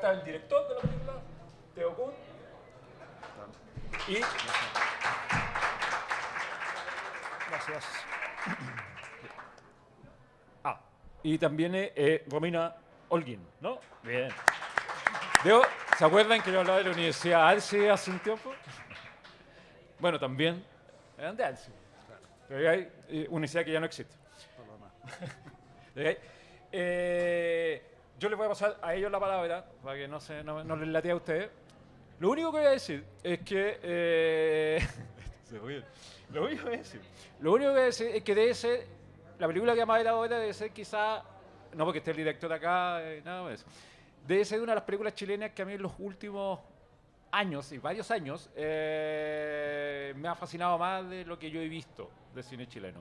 está el director de la película, Teo Kun. Y... Gracias. Y también Romina Holguín, ¿no? Bien. ¿Se acuerdan que yo hablaba de la Universidad Alce hace un tiempo? Bueno, también. Eran de Alce. Pero hay universidad que ya no existe. Yo les voy a pasar a ellos la palabra para que no les latee a ustedes. Lo único que voy a decir es que... Lo único que voy a decir es que debe ser... La película que vamos a ver ahora debe ser quizá... No porque esté el director acá, nada de eso. Debe ser una de las películas chilenas que a mí en los últimos años, y varios años, me ha fascinado más de lo que yo he visto de cine chileno.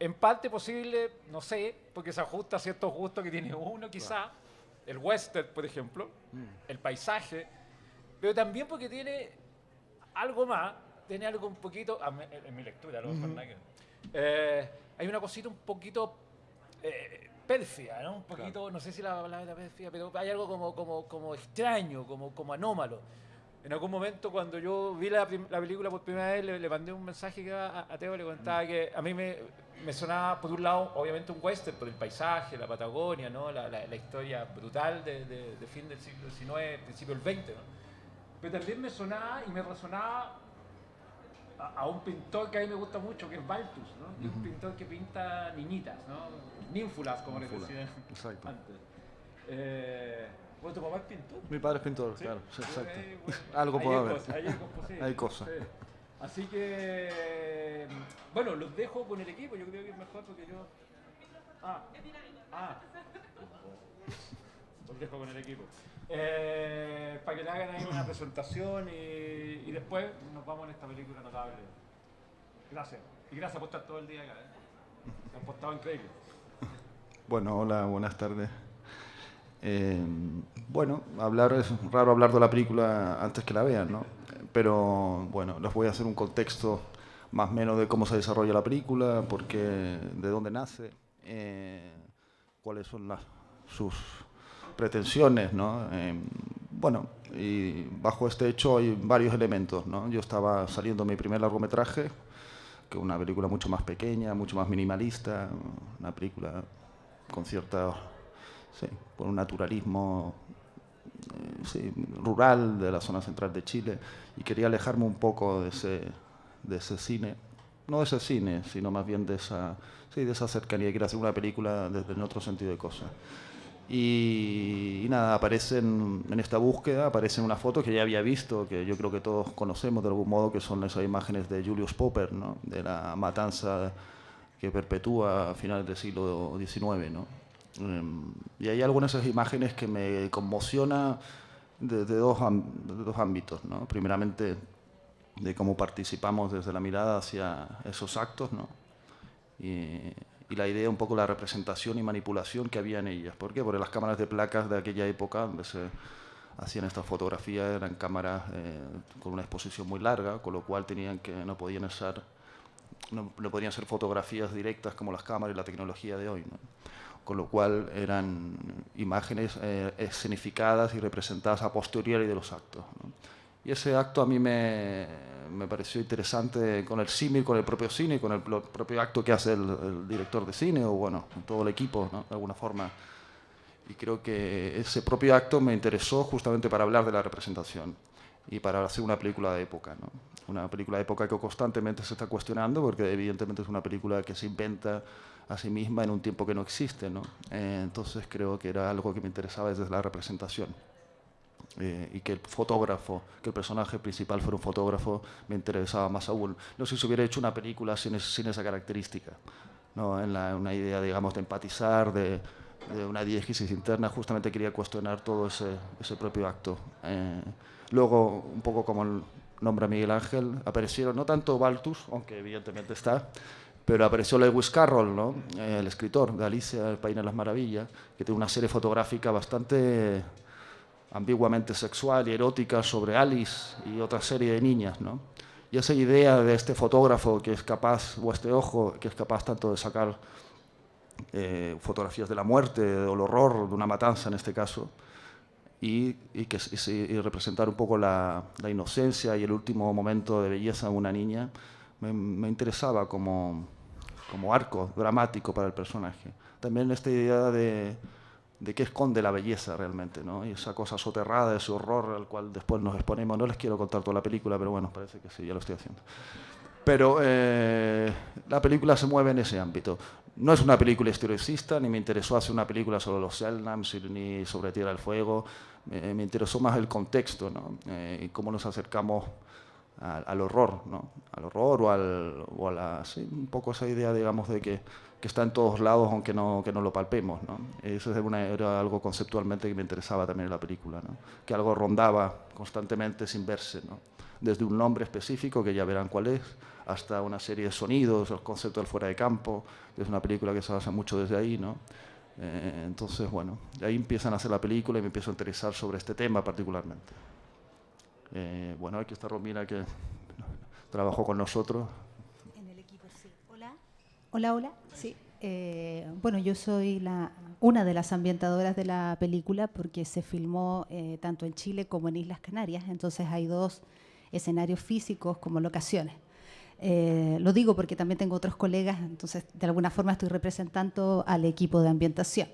En parte posible, no sé, porque se ajusta a ciertos gustos que tiene uno quizá, claro. El western, por ejemplo, el paisaje, pero también porque tiene algo más, tiene algo un poquito, en mi lectura, ¿no? Hay una cosita un poquito pérfida, ¿no? Un poquito, claro. No sé si la palabra pérfida, pero hay algo como extraño, como anómalo. En algún momento, cuando yo vi la película por primera vez, le mandé un mensaje a Teo, le contaba que a mí me sonaba, por un lado, obviamente un western, por el paisaje, la Patagonia, ¿no? La historia brutal de fin del siglo XIX, principio del XX, ¿no? Pero también me sonaba y me resonaba a un pintor que a mí me gusta mucho, que es Balthus, ¿no? Es un pintor que pinta niñitas, ¿no? Ninfulas, como les decía antes. Bueno, ¿tu papá es pintor? Mi padre es pintor, ¿sí? Claro, sí, exacto. Bueno, algo puede haber. Hay cosas. Sí. Así que, bueno, los dejo con el equipo, yo creo que es mejor porque yo... Los dejo con el equipo. Para que le hagan ahí una presentación y después nos vamos en esta película notable. Gracias. Y gracias por estar todo el día acá. Se han portado increíble. Bueno, hola, buenas tardes. Bueno, es raro hablar de la película antes que la vean, ¿no? Pero bueno, les voy a hacer un contexto más o menos de cómo se desarrolla la película, de dónde nace, cuáles son sus pretensiones, ¿no? Bueno, y bajo este hecho hay varios elementos, ¿no? Yo estaba saliendo mi primer largometraje, que es una película mucho más pequeña, mucho más minimalista, una película con cierta... Sí, por un naturalismo rural de la zona central de Chile, y quería alejarme un poco de ese cine, no de ese cine, sino más bien de esa cercanía. Quería hacer una película desde en otro sentido de cosas. Y nada, aparecen en esta búsqueda, aparecen unas fotos que ya había visto, que yo creo que todos conocemos de algún modo, que son esas imágenes de Julius Popper, ¿no? De la matanza que perpetúa a finales del siglo XIX, ¿no? Y hay algunas de esas imágenes que me conmocionan de dos ámbitos, ¿no? Primeramente, de cómo participamos desde la mirada hacia esos actos, ¿no? Y la idea, un poco la representación y manipulación que había en ellas. ¿Por qué? Porque las cámaras de placas de aquella época, donde se hacían estas fotografías, eran cámaras con una exposición muy larga, con lo cual no podían ser fotografías directas como las cámaras y la tecnología de hoy, ¿no? Con lo cual eran imágenes escenificadas y representadas a posteriori de los actos, ¿no? Y ese acto a mí me pareció interesante con el símil, con el propio cine, con el propio acto que hace el director de cine, o bueno, todo el equipo, ¿no? De alguna forma. Y creo que ese propio acto me interesó justamente para hablar de la representación y para hacer una película de época, ¿no? Una película de época que constantemente se está cuestionando, porque evidentemente es una película que se inventa a sí misma en un tiempo que no existe, ¿no? Entonces creo que era algo que me interesaba desde la representación. Y que el personaje principal fuera un fotógrafo, me interesaba más aún. No sé si hubiera hecho una película sin esa característica, ¿no? Una idea, digamos, de empatizar, de una diégesis interna, justamente quería cuestionar todo ese propio acto. Luego, un poco como el nombre a Miguel Ángel, aparecieron no tanto Balthus, aunque evidentemente está, pero apareció Lewis Carroll, ¿no? El escritor de Alicia, el País de las Maravillas, que tiene una serie fotográfica bastante ambiguamente sexual y erótica sobre Alice y otra serie de niñas, ¿no? Y esa idea de este fotógrafo que es capaz, o este ojo, que es capaz tanto de sacar fotografías de la muerte, del horror, de una matanza en este caso, y representar un poco la inocencia y el último momento de belleza de una niña me interesaba como arco dramático para el personaje. También esta idea de qué esconde la belleza realmente, ¿no? Y esa cosa soterrada, ese horror al cual después nos exponemos. No les quiero contar toda la película, pero bueno, parece que sí, ya lo estoy haciendo. Pero la película se mueve en ese ámbito. No es una película historicista, ni me interesó hacer una película sobre los Selnams, ni sobre Tierra del Fuego. Me interesó más el contexto, ¿no? Y cómo nos acercamos al horror, ¿no? Al horror o a la, sí, un poco esa idea, digamos, de que está en todos lados, aunque no lo palpemos, ¿no? Eso era algo conceptualmente que me interesaba también en la película, ¿no? Que algo rondaba constantemente sin verse, ¿no? Desde un nombre específico, que ya verán cuál es, hasta una serie de sonidos, el concepto del fuera de campo, que es una película que se basa mucho desde ahí, ¿no? Entonces, bueno, de ahí empiezan a hacer la película y me empiezo a interesar sobre este tema particularmente. Bueno, aquí está Romina, que trabajó con nosotros. En el equipo, sí. Hola. Hola, hola. Sí. Bueno, yo soy una de las ambientadoras de la película porque se filmó tanto en Chile como en Islas Canarias, entonces hay dos escenarios físicos como locaciones. Lo digo porque también tengo otros colegas, entonces de alguna forma estoy representando al equipo de ambientación.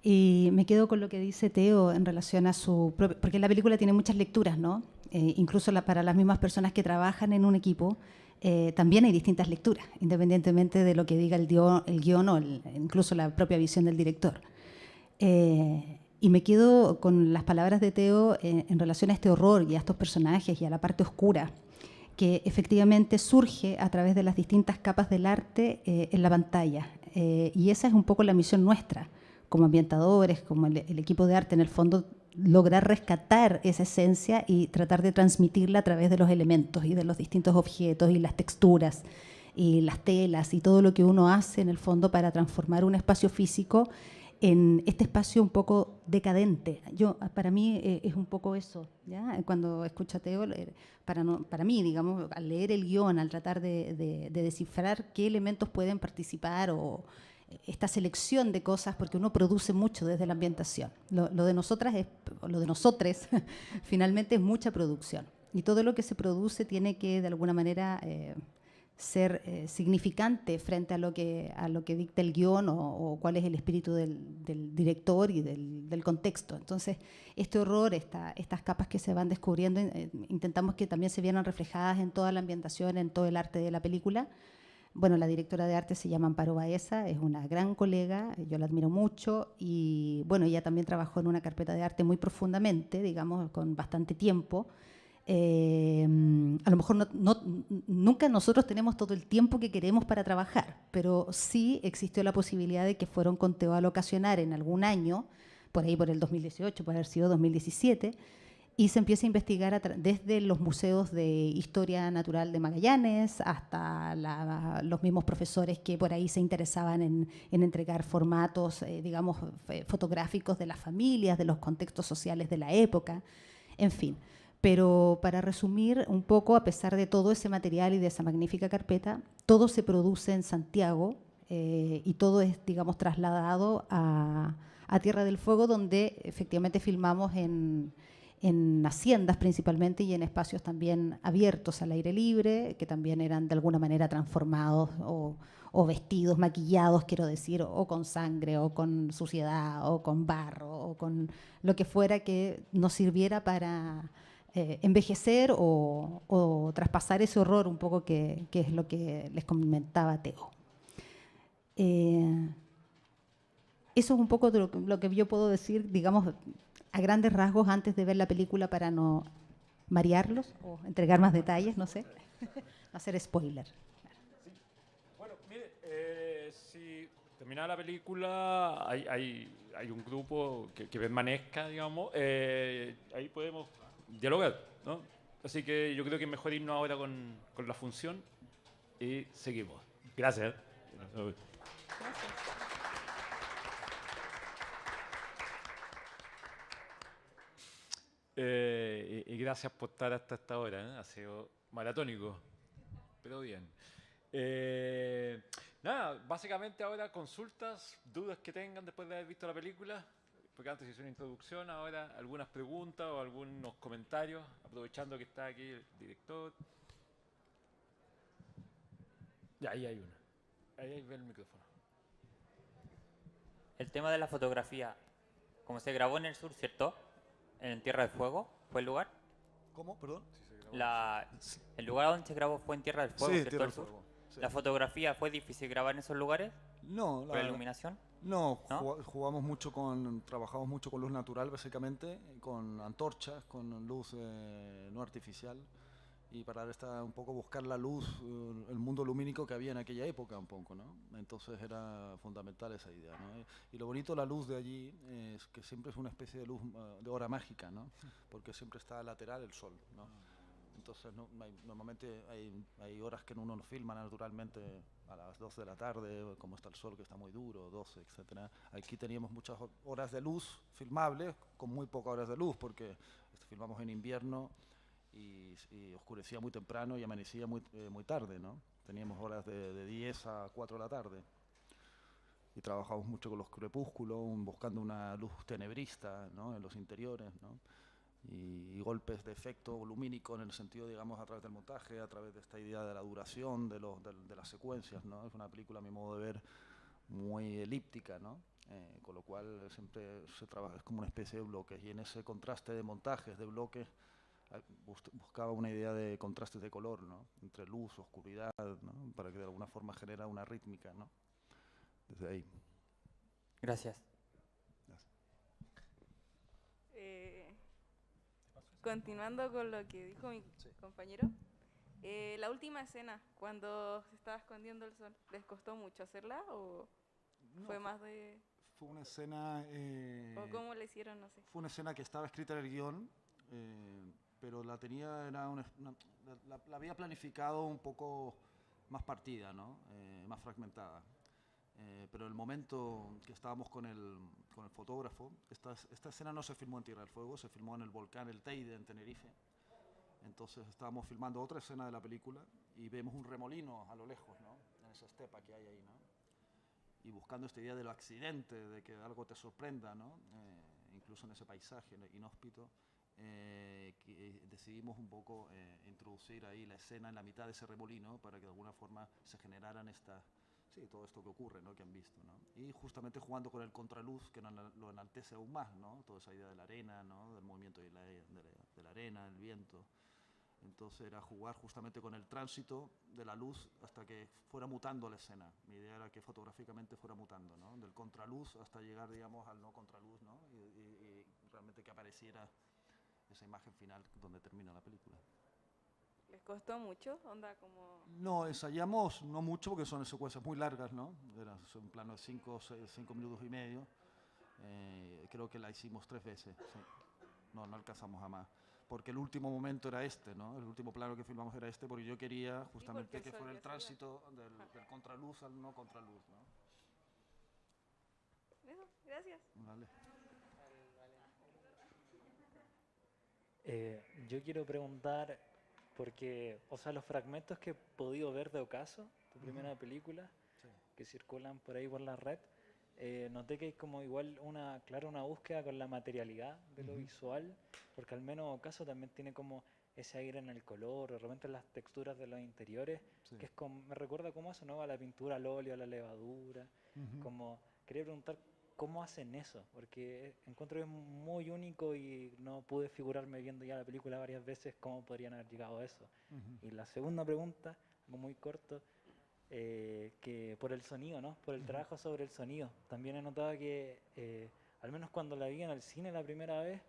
Y me quedo con lo que dice Teo en relación a su propio, porque la película tiene muchas lecturas, ¿no? Incluso para las mismas personas que trabajan en un equipo, también hay distintas lecturas, independientemente de lo que diga el guión o incluso la propia visión del director. Y me quedo con las palabras de Teo en relación a este horror y a estos personajes y a la parte oscura, que efectivamente surge a través de las distintas capas del arte en la pantalla. Y esa es un poco la misión nuestra, como ambientadores, como el equipo de arte, en el fondo, lograr rescatar esa esencia y tratar de transmitirla a través de los elementos y de los distintos objetos y las texturas y las telas y todo lo que uno hace en el fondo para transformar un espacio físico en este espacio un poco decadente. Para mí es un poco eso, ¿ya? Cuando escucho a Teo, para mí, digamos, al leer el guión, al tratar de descifrar qué elementos pueden participar o esta selección de cosas, porque uno produce mucho desde la ambientación. Lo de nosotras lo de nosotres finalmente es mucha producción. Y todo lo que se produce tiene que, de alguna manera, ser significante frente a lo que dicta el guión o cuál es el espíritu del director y del contexto. Entonces, este horror, estas capas que se van descubriendo, intentamos que también se vieran reflejadas en toda la ambientación, en todo el arte de la película. Bueno, la directora de arte se llama Amparo Baeza, es una gran colega, yo la admiro mucho y bueno, ella también trabajó en una carpeta de arte muy profundamente, digamos, con bastante tiempo. A lo mejor nunca nosotros tenemos todo el tiempo que queremos para trabajar, pero sí existió la posibilidad de que fueron con Teo a locacionar en algún año, por ahí por el 2018, puede haber sido 2017, y se empieza a investigar desde los museos de historia natural de Magallanes hasta los mismos profesores que por ahí se interesaban en entregar formatos, digamos, fotográficos de las familias, de los contextos sociales de la época, en fin. Pero para resumir un poco, a pesar de todo ese material y de esa magnífica carpeta, todo se produce en Santiago y todo es, digamos, trasladado a Tierra del Fuego, donde efectivamente filmamos en haciendas principalmente y en espacios también abiertos al aire libre, que también eran de alguna manera transformados o vestidos, maquillados, quiero decir, o con sangre, o con suciedad, o con barro, o con lo que fuera que nos sirviera para envejecer o traspasar ese horror un poco que es lo que les comentaba Teo. Eso es un poco de lo que yo puedo decir, digamos, a grandes rasgos antes de ver la película para no marearlos o entregar más detalles, no sé, no hacer spoiler. Sí. Bueno, mire, si terminada la película, hay un grupo que permanezca, digamos, ahí podemos dialogar, ¿no? Así que yo creo que es mejor irnos ahora con la función y seguimos. Gracias. Gracias. Y gracias por estar hasta esta hora, ¿eh? Ha sido maratónico, pero bien. Nada, básicamente ahora consultas, dudas que tengan después de haber visto la película. porque antes hice una introducción, ahora algunas preguntas o algunos comentarios, aprovechando que está aquí el director. Ya, ahí hay una. Ahí ve el micrófono. El tema de la fotografía, como se grabó en el sur, ¿cierto? En Tierra del Fuego, ¿fue el lugar? ¿Cómo? Perdón. El lugar donde se grabó fue en Tierra del Fuego, Sí, ¿cierto? Tierra El del sur. Fuego, sí. ¿La fotografía fue difícil grabar en esos lugares? No, ¿Por la iluminación? No, ¿No? trabajamos mucho con luz natural básicamente, con antorchas, con luz no artificial y para un poco buscar la luz, el mundo lumínico que había en aquella época un poco, ¿no? Entonces era fundamental esa idea, ¿no? Y lo bonito de la luz de allí es que siempre es una especie de luz de hora mágica, ¿no? Porque siempre está lateral el sol, ¿no? Entonces normalmente hay horas que uno no filma naturalmente a las 12 de la tarde, como está el sol que está muy duro, 12, etcétera. Aquí teníamos muchas horas de luz filmables con muy pocas horas de luz porque filmamos en invierno y oscurecía muy temprano y amanecía muy tarde, ¿no? Teníamos horas de 10 a 4 de la tarde. Y trabajamos mucho con los crepúsculos, buscando una luz tenebrista, ¿no? En los interiores, ¿no? Y golpes de efecto lumínico en el sentido, digamos, a través del montaje, a través de esta idea de la duración de las secuencias, ¿no? Es una película, a mi modo de ver, muy elíptica, ¿no? Con lo cual siempre se trabaja, es como una especie de bloques, y en ese contraste de montajes, de bloques, buscaba una idea de contrastes de color, ¿no? Entre luz, oscuridad, ¿no? Para que de alguna forma genera una rítmica, ¿no? Desde ahí. Gracias. Continuando con lo que dijo mi compañero, la última escena, cuando se estaba escondiendo el sol, ¿les costó mucho hacerla o fue más de...? Fue una escena... ¿O cómo le hicieron? No sé. Fue una escena que estaba escrita en el guión, pero la tenía, la había planificado un poco más partida, ¿no? Más fragmentada. Pero el momento que estábamos con el fotógrafo, esta escena no se filmó en Tierra del Fuego, se filmó en el volcán El Teide, en Tenerife. Entonces estábamos filmando otra escena de la película y vemos un remolino a lo lejos, ¿no? En esa estepa que hay ahí, ¿no? Y buscando esta idea de lo accidente, de que algo te sorprenda, ¿no? Incluso en ese paisaje inhóspito, decidimos un poco introducir ahí la escena en la mitad de ese remolino para que de alguna forma se generaran todo esto que ocurre, ¿no? Que han visto, ¿no? Y justamente jugando con el contraluz, que lo enaltece aún más, ¿no? Toda esa idea de la arena, ¿no? Del movimiento de la arena, el viento. Entonces era jugar justamente con el tránsito de la luz hasta que fuera mutando la escena. Mi idea era que fotográficamente fuera mutando, ¿no? Del contraluz hasta llegar, digamos, al no contraluz, ¿no? Y realmente que apareciera esa imagen final donde termina la película. ¿Les costó mucho? Onda como... No, ensayamos no mucho porque son secuencias muy largas, ¿no? Era un plano de 5 minutos y medio. Creo que la hicimos 3 veces, sí. No alcanzamos a más. Porque el último momento era este, ¿no? El último plano que filmamos era este porque yo quería justamente que fuera el tránsito del contraluz al no contraluz, ¿no? Eso, gracias. Vale. Yo quiero preguntar, porque, o sea, los fragmentos que he podido ver de Ocaso, tu primera película, Sí. que circulan por ahí por la red, noté que hay como igual una búsqueda con la materialidad de lo visual, porque al menos Ocaso también tiene como ese aire en el color, de repente en las texturas de los interiores, Sí. que es como, me recuerda como eso, ¿no? A la pintura al óleo, a la levadura, como, quería preguntar cómo hacen eso, porque encuentro que es muy único y no pude figurarme viendo ya la película varias veces cómo podrían haber llegado a eso. Y la segunda pregunta, algo muy corto, que por el sonido, ¿no? Por el trabajo sobre el sonido. También he notado que, al menos cuando la vi en el cine la primera vez,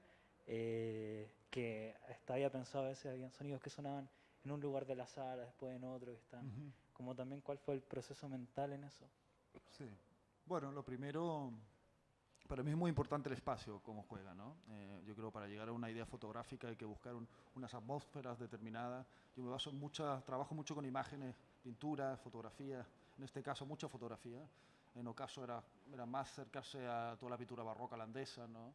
que hasta había pensado a veces habían sonidos que sonaban en un lugar de la sala, después en otro, que están, como también cuál fue el proceso mental en eso. Sí. Bueno, lo primero, para mí es muy importante el espacio, cómo juega, ¿no? Yo creo que para llegar a una idea fotográfica hay que buscar unas atmósferas determinadas. Yo me baso trabajo mucho con imágenes, pinturas, fotografías, en este caso mucha fotografía. En Ocaso era más acercarse a toda la pintura barroca holandesa, ¿no?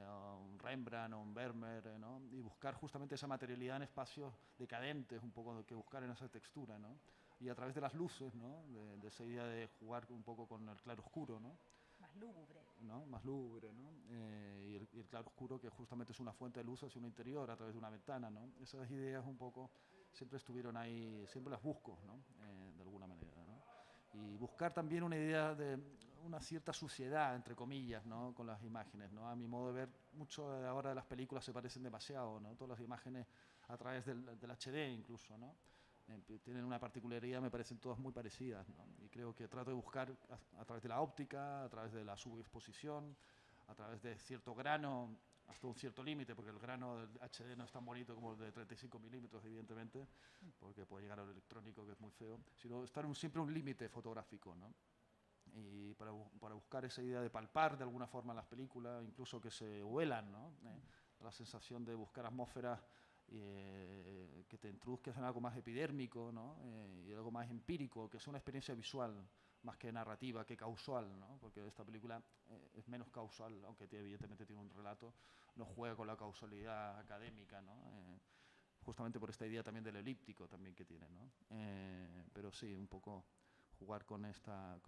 A un Rembrandt, a un Vermeer, ¿no? Y buscar justamente esa materialidad en espacios decadentes, un poco que buscar en esa textura, ¿no? Y a través de las luces, ¿no? De esa idea de jugar un poco con el claro oscuro, ¿no? Más lúgubre. ¿no? Más lúgubre, ¿no? Y el claro oscuro, que justamente es una fuente de luz hacia un interior a través de una ventana, ¿no? Esas ideas un poco siempre estuvieron ahí, siempre las busco, ¿no? De alguna manera, ¿no? Y buscar también una idea de una cierta suciedad, entre comillas, ¿no? Con las imágenes, ¿no? A mi modo de ver, mucho de ahora de las películas se parecen demasiado, ¿no? Todas las imágenes a través del HD incluso, ¿no? Tienen una particularidad, me parecen todas muy parecidas, ¿no? Y creo que trato de buscar a través de la óptica, a través de la subexposición, a través de cierto grano, hasta un cierto límite, porque el grano del HD no es tan bonito como el de 35 milímetros, evidentemente, porque puede llegar al electrónico, que es muy feo, sino estar siempre un límite fotográfico, ¿no? Y para buscar esa idea de palpar de alguna forma las películas, incluso que se huelan, ¿no? La sensación de buscar atmósferas que te introduzcas en algo más epidérmico, ¿no? Y algo más empírico, que sea una experiencia visual más que narrativa, que causal, ¿no? Porque esta película es menos causal, aunque evidentemente tiene un relato, no juega con la causalidad académica, ¿no? Justamente por esta idea también del elíptico también que tiene, ¿no? Pero sí, un poco jugar con esta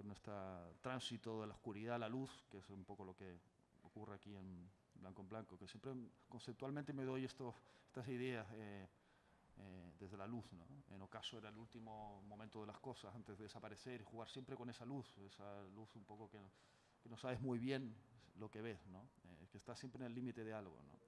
tránsito de la oscuridad a la luz, que es un poco lo que ocurre aquí en Blanco en Blanco, que siempre conceptualmente me doy estas ideas desde la luz, ¿no? En ocaso era el último momento de las cosas antes de desaparecer, y jugar siempre con esa luz un poco que no sabes muy bien lo que ves, ¿no? Que estás siempre en el límite de algo, ¿no?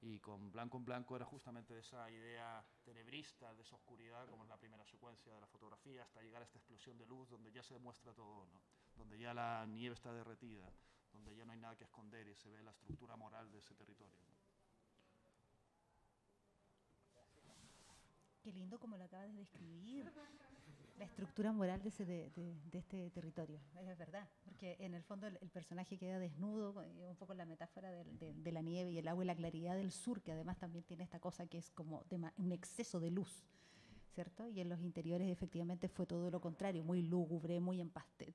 Y con Blanco en Blanco era justamente esa idea tenebrista, de esa oscuridad, como en la primera secuencia de la fotografía, hasta llegar a esta explosión de luz donde ya se demuestra todo, ¿no? Donde ya la nieve está derretida, donde ya no hay nada que esconder y se ve la estructura moral de ese territorio, ¿no? Qué lindo como lo acabas de describir, la estructura moral de este territorio, es verdad, porque en el fondo el personaje queda desnudo, un poco la metáfora de la nieve y el agua y la claridad del sur, que además también tiene esta cosa que es como un exceso de luz, ¿cierto? Y en los interiores efectivamente fue todo lo contrario, muy lúgubre,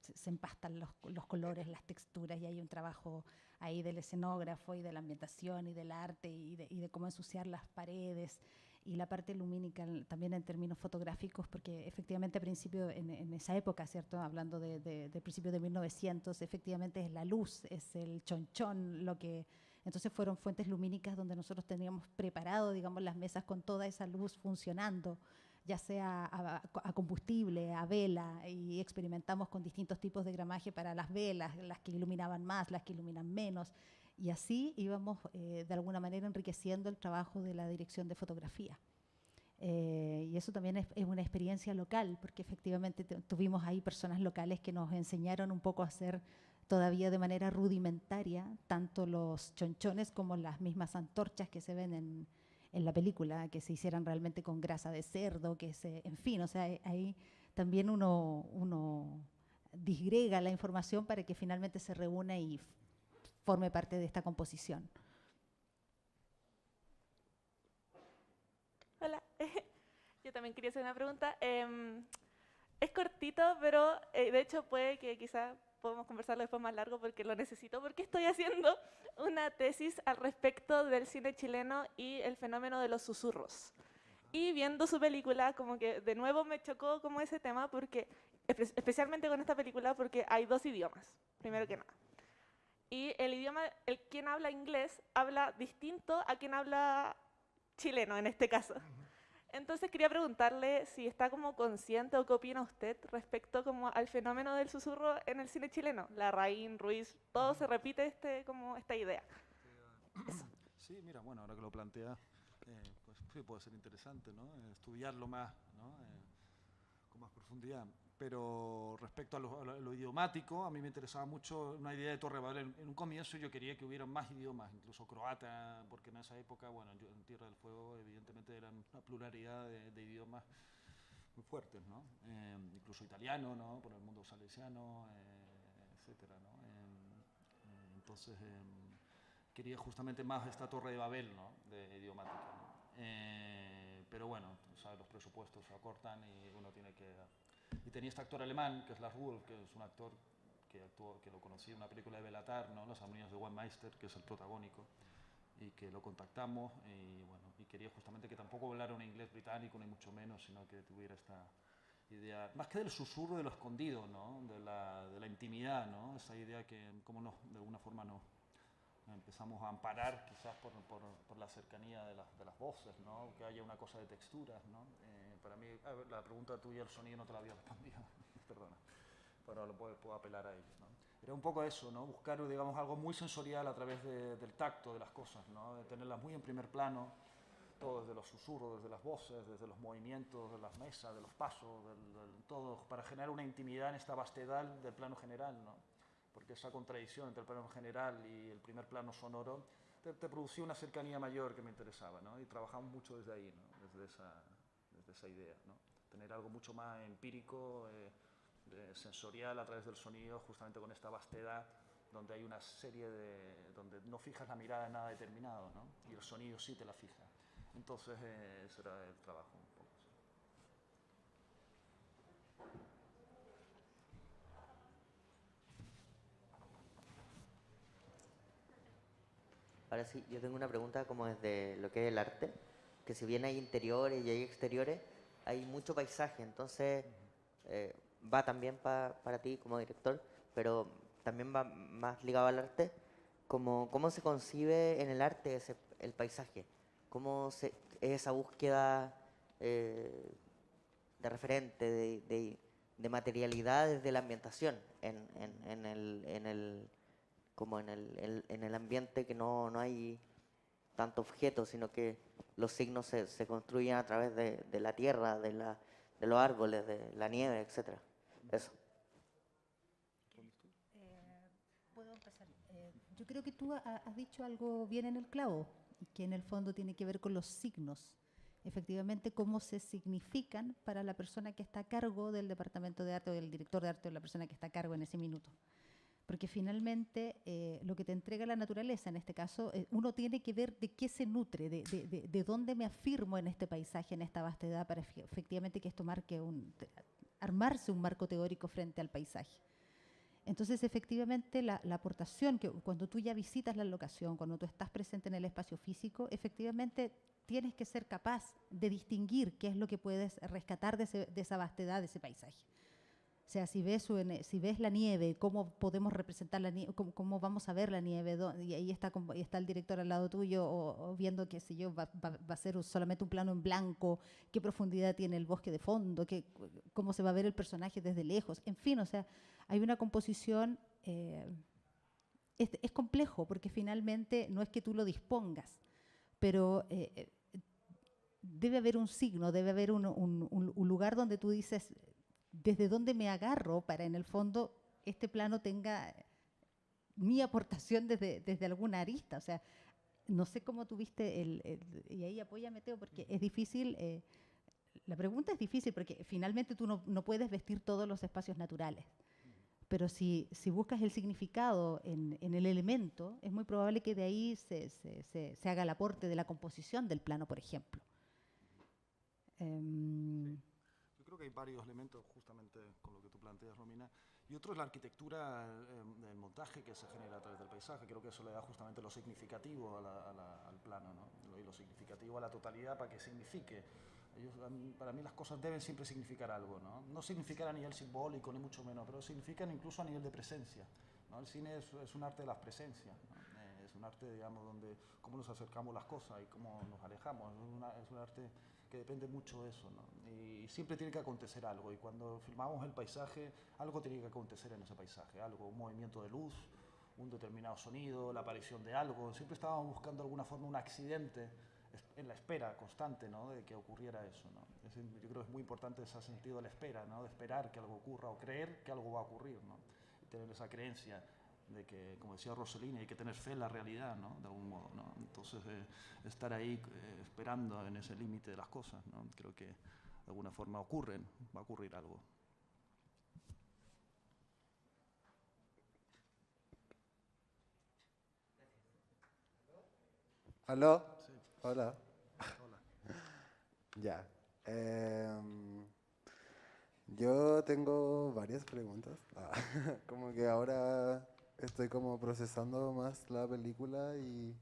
se empastan los colores, las texturas, y hay un trabajo ahí del escenógrafo y de la ambientación y del arte y de cómo ensuciar las paredes, y la parte lumínica también en términos fotográficos, porque efectivamente a principio, en esa época, ¿cierto? Hablando de principios de 1900, efectivamente es la luz, es el chonchón, entonces fueron fuentes lumínicas donde nosotros teníamos preparado, digamos, las mesas con toda esa luz funcionando, ya sea a combustible, a vela, y experimentamos con distintos tipos de gramaje para las velas, las que iluminaban más, las que iluminan menos, y así íbamos de alguna manera enriqueciendo el trabajo de la dirección de fotografía. Y eso también es una experiencia local, porque efectivamente tuvimos ahí personas locales que nos enseñaron un poco a hacer todavía de manera rudimentaria tanto los chonchones como las mismas antorchas que se ven en la película, que se hicieran realmente con grasa de cerdo, en fin, o sea, ahí también uno disgrega la información para que finalmente se reúna y forme parte de esta composición. Hola, yo también quería hacer una pregunta. Es cortito, pero de hecho puede que quizá podamos conversarlo después más largo porque lo necesito, porque estoy haciendo una tesis al respecto del cine chileno y el fenómeno de los susurros. Y viendo su película, como que de nuevo me chocó como ese tema, porque especialmente con esta película, porque hay dos idiomas, primero que nada. Y el idioma, quien habla inglés, habla distinto a quien habla chileno en este caso. Entonces quería preguntarle si está como consciente o qué opina usted respecto como al fenómeno del susurro en el cine chileno. Larraín, Ruiz, todo se repite como esta idea. Sí, mira, bueno, ahora que lo plantea, pues sí, puede ser interesante, ¿no? Estudiarlo más, ¿no? Con más profundidad. Pero respecto a lo idiomático, a mí me interesaba mucho una idea de Torre Babel. En un comienzo yo quería que hubieran más idiomas, incluso croata, porque en esa época, bueno, yo en Tierra del Fuego evidentemente eran una pluralidad de idiomas muy fuertes, ¿no? Incluso italiano, ¿no? Por el mundo salesiano, etcétera, ¿no? Entonces quería justamente más esta Torre de Babel, ¿no? De idiomática, ¿no? Pero bueno, ¿sabes? Los presupuestos se acortan y uno tiene que... Y tenía este actor alemán, que es Lars Wolf, que es un actor que lo conocí en una película de Belatar, ¿no? Las armonías de Weinmeister, que es el protagónico, y que lo contactamos, y bueno, y quería justamente que tampoco hablara un inglés británico, ni mucho menos, sino que tuviera idea, más que del susurro de lo escondido, ¿no? De la intimidad, ¿no? Esa idea que, como no, de alguna forma nos empezamos a amparar quizás por la cercanía de las voces, ¿no? Que haya una cosa de texturas, ¿no? Para mí, a ver, la pregunta tuya, el sonido, no te la había respondido, perdona, pero lo puedo apelar a ello, ¿no? Era un poco eso, ¿no? Buscar, digamos, algo muy sensorial a través del tacto de las cosas, ¿no? De tenerlas muy en primer plano, todo desde los susurros, desde las voces, desde los movimientos de las mesas, de los pasos, todo, para generar una intimidad en esta vastedad del plano general, ¿no? Porque esa contradicción entre el plano general y el primer plano sonoro te producía una cercanía mayor que me interesaba, ¿no? Y trabajamos mucho desde ahí, ¿no? Desde esa idea, ¿no? Tener algo mucho más empírico, sensorial a través del sonido, justamente con esta vastedad donde hay una serie donde no fijas la mirada en nada determinado, ¿no? Y el sonido sí te la fija. Entonces, ese era el trabajo un poco. Ahora sí, yo tengo una pregunta como desde lo que es el arte, que si bien hay interiores y hay exteriores, hay mucho paisaje, entonces va también para ti como director, pero también va más ligado al arte, como, ¿cómo se concibe en el arte el paisaje? Es esa búsqueda de referente, de materialidades de la ambientación como en el ambiente que no hay tanto objeto, sino que los signos se construyen a través de la tierra, de los árboles, de la nieve, etcétera. Eso. Puedo empezar. Yo creo que tú has dicho algo bien en el clavo, que en el fondo tiene que ver con los signos. Efectivamente, cómo se significan para la persona que está a cargo del departamento de arte o del director de arte o la persona que está a cargo en ese minuto. Porque finalmente lo que te entrega la naturaleza, en este caso, uno tiene que ver de qué se nutre, de dónde me afirmo en este paisaje, en esta vastedad, para efectivamente que esto marque armarse un marco teórico frente al paisaje. Entonces, efectivamente, la aportación, que cuando tú ya visitas la locación, cuando tú estás presente en el espacio físico, efectivamente tienes que ser capaz de distinguir qué es lo que puedes rescatar de esa vastedad, de ese paisaje. O sea, si ves la nieve, cómo podemos representar la nieve, cómo vamos a ver la nieve, y ahí está el director al lado tuyo, o viendo que si yo va a ser solamente un plano en blanco, qué profundidad tiene el bosque de fondo, cómo se va a ver el personaje desde lejos, en fin, o sea, hay una composición, es complejo, porque finalmente no es que tú lo dispongas, pero debe haber un signo, debe haber un lugar donde tú dices, desde dónde me agarro para en el fondo este plano tenga mi aportación desde alguna arista. O sea, no sé cómo tuviste y ahí apóyame, Teo, porque es difícil, la pregunta es difícil porque finalmente tú no puedes vestir todos los espacios naturales. Pero si buscas el significado en el elemento, es muy probable que de ahí se haga el aporte de la composición del plano, por ejemplo. Yo creo que hay varios elementos justamente con lo que tú planteas, Romina, y otro es la arquitectura, el montaje que se genera a través del paisaje. Creo que eso le da justamente lo significativo al plano, ¿no? Y lo significativo a la totalidad para que signifique. Para mí las cosas deben siempre significar algo, ¿no? No significar a nivel simbólico, ni mucho menos, pero significan incluso a nivel de presencia, ¿no? El cine es un arte de las presencias, ¿no? Es un arte, digamos, donde cómo nos acercamos las cosas y cómo nos alejamos. Es un arte que depende mucho de eso, ¿no? Y siempre tiene que acontecer algo, y cuando filmamos el paisaje, algo tiene que acontecer en ese paisaje, algo, un movimiento de luz, un determinado sonido, la aparición de algo. Siempre estábamos buscando de alguna forma un accidente en la espera constante, ¿no? De que ocurriera eso, ¿no? Yo creo que es muy importante ese sentido de la espera, ¿no? De esperar que algo ocurra o creer que algo va a ocurrir, ¿no? Y tener esa creencia de que, como decía Rossellini, hay que tener fe en la realidad, ¿no? De algún modo, ¿no? Entonces, estar ahí esperando en ese límite de las cosas, ¿no? Creo que de alguna forma va a ocurrir algo. ¿Aló? Sí. Hola. Hola. Ya. Yo tengo varias preguntas. Como que ahora estoy como procesando más la película y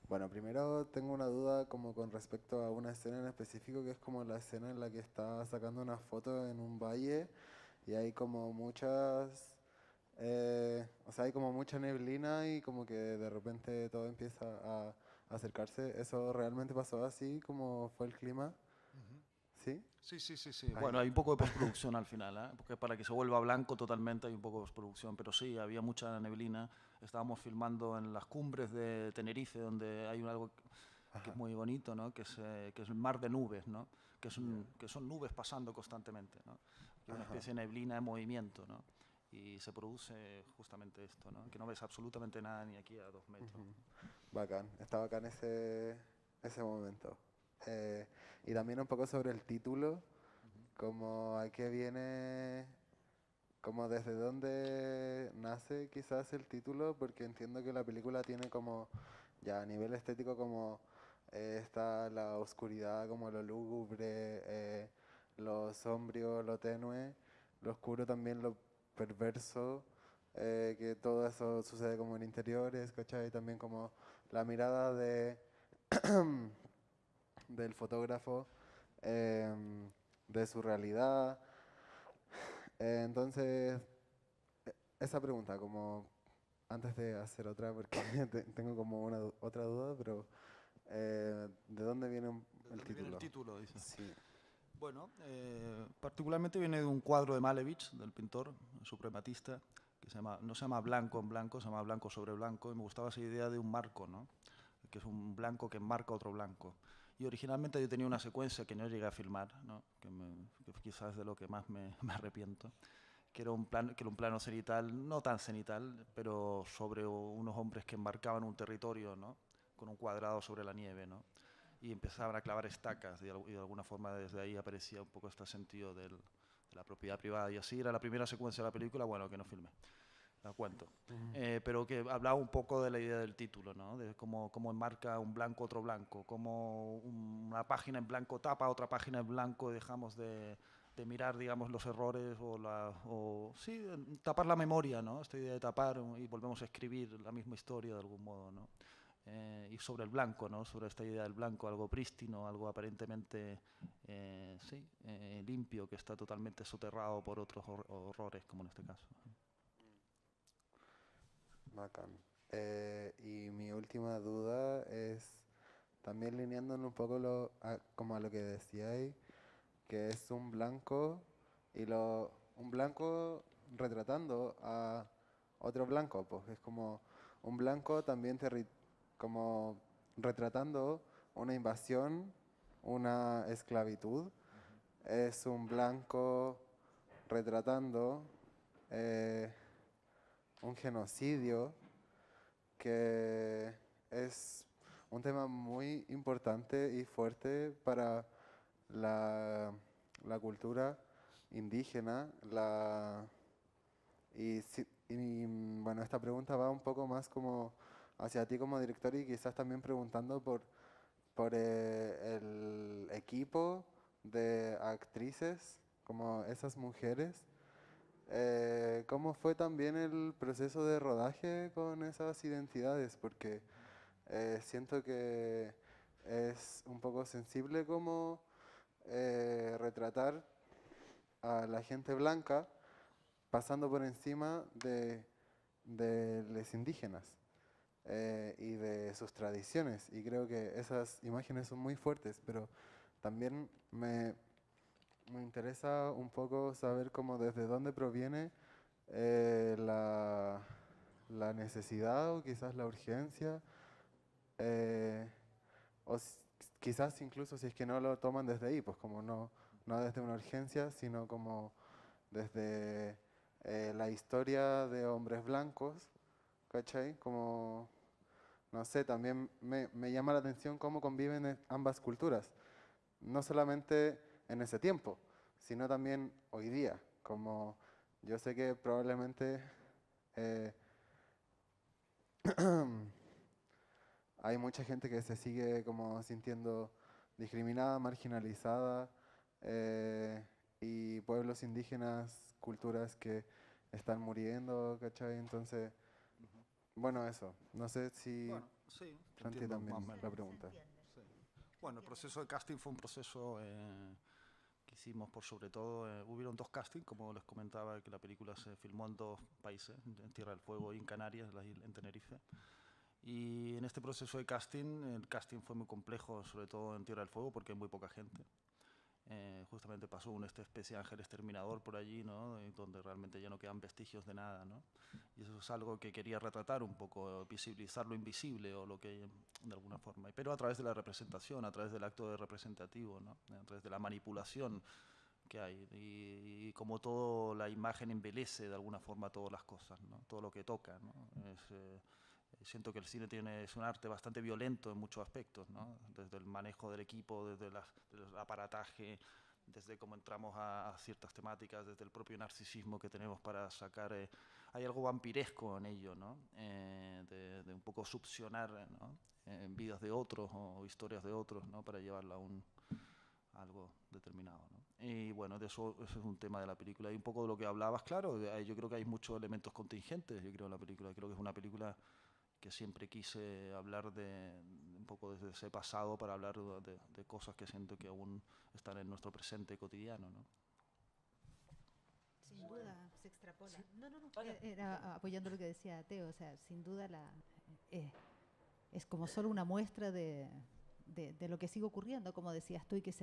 Bueno, primero tengo una duda como con respecto a una escena en específico, que es como la escena en la que está sacando una foto en un valle y hay como muchas, o sea, hay como mucha neblina y como que de repente todo empieza a acercarse. ¿Eso realmente pasó así como fue el clima? ¿Sí? Sí, sí, sí, sí. Ay. Bueno, hay un poco de postproducción al final, ¿eh? Porque para que se vuelva blanco totalmente hay un poco de postproducción, pero sí, había mucha neblina. Estábamos filmando en las cumbres de Tenerife, donde hay algo que es muy bonito, ¿no? Que es el mar de nubes, ¿no? Que son nubes pasando constantemente, ¿no? Que es una especie de neblina en movimiento, ¿no? Y se produce justamente esto, ¿no? Que no ves absolutamente nada ni aquí a 2 metros. Bacán, está bacán ese momento. Y también un poco sobre el título, como a qué viene, como desde dónde nace quizás el título, porque entiendo que la película tiene como, ya a nivel estético, como está la oscuridad, como lo lúgubre, lo sombrío, lo tenue, lo oscuro también, lo perverso, que todo eso sucede como en interiores, ¿cachai? También como la mirada del fotógrafo, de su realidad. Entonces, esa pregunta, como antes de hacer otra, porque tengo como otra duda, pero ¿de dónde viene el título? Viene el título, dice. Sí. Bueno, particularmente viene de un cuadro de Malevich, del pintor suprematista, que no se llama Blanco en blanco, se llama Blanco sobre blanco, y me gustaba esa idea de un marco, ¿no? Que es un blanco que enmarca otro blanco. Y originalmente yo tenía una secuencia que no llegué a filmar, ¿no? Que quizás de lo que más me arrepiento, que era un plano cenital, no tan cenital, pero sobre unos hombres que enmarcaban un territorio, ¿no? Con un cuadrado sobre la nieve, ¿no? Y empezaban a clavar estacas y de alguna forma desde ahí aparecía un poco este sentido de la propiedad privada. Y así era la primera secuencia de la película, bueno, que no filmé, la cuento. Pero que hablaba un poco de la idea del título, ¿no? De cómo enmarca un blanco otro blanco, cómo una página en blanco tapa otra página en blanco, dejamos de mirar, digamos, los errores sí, tapar la memoria, ¿no? Esta idea de tapar y volvemos a escribir la misma historia de algún modo, ¿no? Y sobre el blanco, ¿no? Sobre esta idea del blanco, algo prístino, algo aparentemente limpio, que está totalmente soterrado por otros horrores, como en este caso. Bacán. Y mi última duda es, también lineándolo un poco como a lo que decíais, que es un blanco un blanco retratando a otro blanco, pues es como un blanco también como retratando una invasión, una esclavitud. Es un blanco retratando un genocidio, que es un tema muy importante y fuerte para la cultura indígena. Bueno, esta pregunta va un poco más como hacia ti como director y quizás también preguntando por el equipo de actrices, como esas mujeres. ¿Cómo fue también el proceso de rodaje con esas identidades? Porque siento que es un poco sensible como retratar a la gente blanca pasando por encima de los indígenas y de sus tradiciones. Y creo que esas imágenes son muy fuertes, pero también me interesa un poco saber cómo desde dónde proviene la necesidad o quizás la urgencia, eh, quizás incluso si es que no lo toman desde ahí, pues como no desde una urgencia, sino como desde la historia de hombres blancos, ¿cachai? Como, no sé, también me llama la atención cómo conviven ambas culturas, no solamente en ese tiempo, sino también hoy día. Como yo sé que probablemente hay mucha gente que se sigue como sintiendo discriminada, marginalizada, y pueblos indígenas, culturas que están muriendo, ¿cachai? Entonces, bueno, eso. No sé si Bueno, Sí, te Santi entiendo también más o menos. la pregunta. Sí. Bueno, el proceso de casting fue un proceso que hicimos por sobre todo, hubieron 2 castings, como les comentaba, que la película se filmó en 2 países, en Tierra del Fuego y en Canarias, en Tenerife. Y en este proceso de casting, el casting fue muy complejo, sobre todo en Tierra del Fuego, porque hay muy poca gente. Justamente pasó esta especie de ángel exterminador por allí, ¿no? Donde realmente ya no quedan vestigios de nada, ¿no? Y eso es algo que quería retratar un poco, visibilizar lo invisible o lo que de alguna forma, pero a través de la representación, a través del acto de representativo, ¿no? A través de la manipulación que hay y como todo la imagen embelece de alguna forma todas las cosas, ¿no? Todo lo que toca, ¿no? Siento que el cine es un arte bastante violento en muchos aspectos, ¿no? Desde el manejo del equipo, desde el aparataje, desde cómo entramos a ciertas temáticas, desde el propio narcisismo que tenemos para sacar... hay algo vampiresco en ello, ¿no? De un poco succionar, ¿no? Vidas de otros o historias de otros, ¿no? Para llevarla a algo determinado, ¿no? Y bueno, eso es un tema de la película. Y un poco de lo que hablabas, claro, yo creo que hay muchos elementos contingentes, yo creo, en la película. Creo que es una película que siempre quise hablar un poco desde ese pasado para hablar de cosas que siento que aún están en nuestro presente cotidiano, ¿no? Sin duda, se extrapola. No, era apoyando lo que decía Teo, o sea, sin duda es como solo una muestra de lo que sigue ocurriendo, como decías tú, y que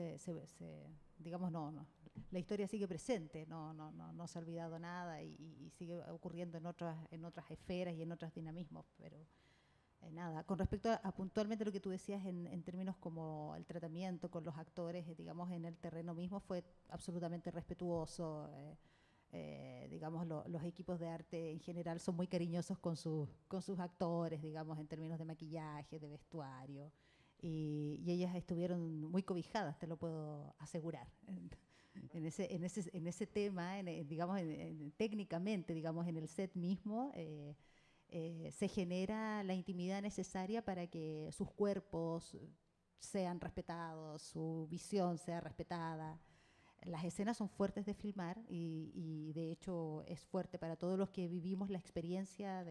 digamos, la historia sigue presente, no se ha olvidado nada y sigue ocurriendo en otras esferas y en otros dinamismos, pero nada. Con respecto a puntualmente lo que tú decías en términos como el tratamiento con los actores, digamos, en el terreno mismo fue absolutamente respetuoso. Digamos, los equipos de arte en general son muy cariñosos con sus actores, digamos, en términos de maquillaje, de vestuario. Y ellas estuvieron muy cobijadas, te lo puedo asegurar. En ese tema, digamos, técnicamente, digamos, en el set mismo, se genera la intimidad necesaria para que sus cuerpos sean respetados, su visión sea respetada. Las escenas son fuertes de filmar y de hecho es fuerte para todos los que vivimos la experiencia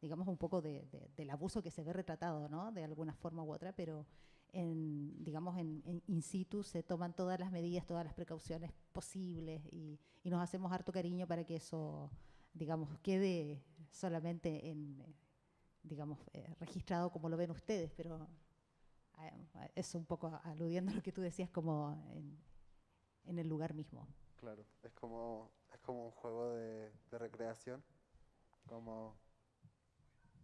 digamos, un poco del abuso que se ve retratado, ¿no? De alguna forma u otra, pero digamos, en in situ se toman todas las medidas, todas las precauciones posibles y nos hacemos harto cariño para que eso, digamos, quede solamente digamos, registrado como lo ven ustedes, pero eso un poco aludiendo a lo que tú decías como en el lugar mismo. Claro, es como un juego de recreación, como...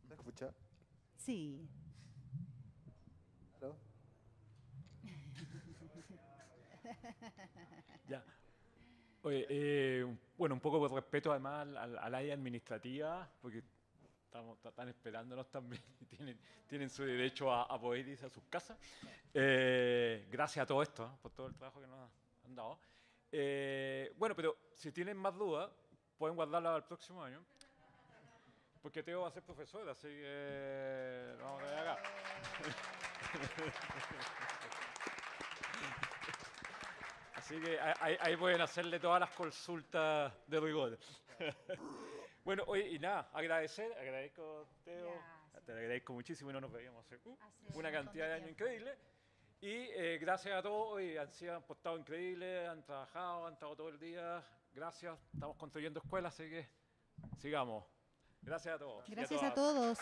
¿Se escucha? Sí. ¿Aló? Ya. Oye, bueno, un poco por respeto además al área administrativa, porque están esperándonos también y tienen su derecho a poder irse a sus casas. Gracias a todo esto, por todo el trabajo que nos han dado. Bueno, pero si tienen más dudas, pueden guardarlas al próximo año. Porque Teo va a ser profesor, así que lo vamos a tener acá. Así que ahí pueden hacerle todas las consultas de rigor. Bueno, oye, y nada, agradezco, Teo, te agradezco muchísimo y no nos veíamos hace una cantidad de años increíble. Y gracias a todos, han portado increíbles, han trabajado, han estado todo el día. Gracias, estamos construyendo escuelas, así que sigamos. Gracias a todos. Gracias a todos.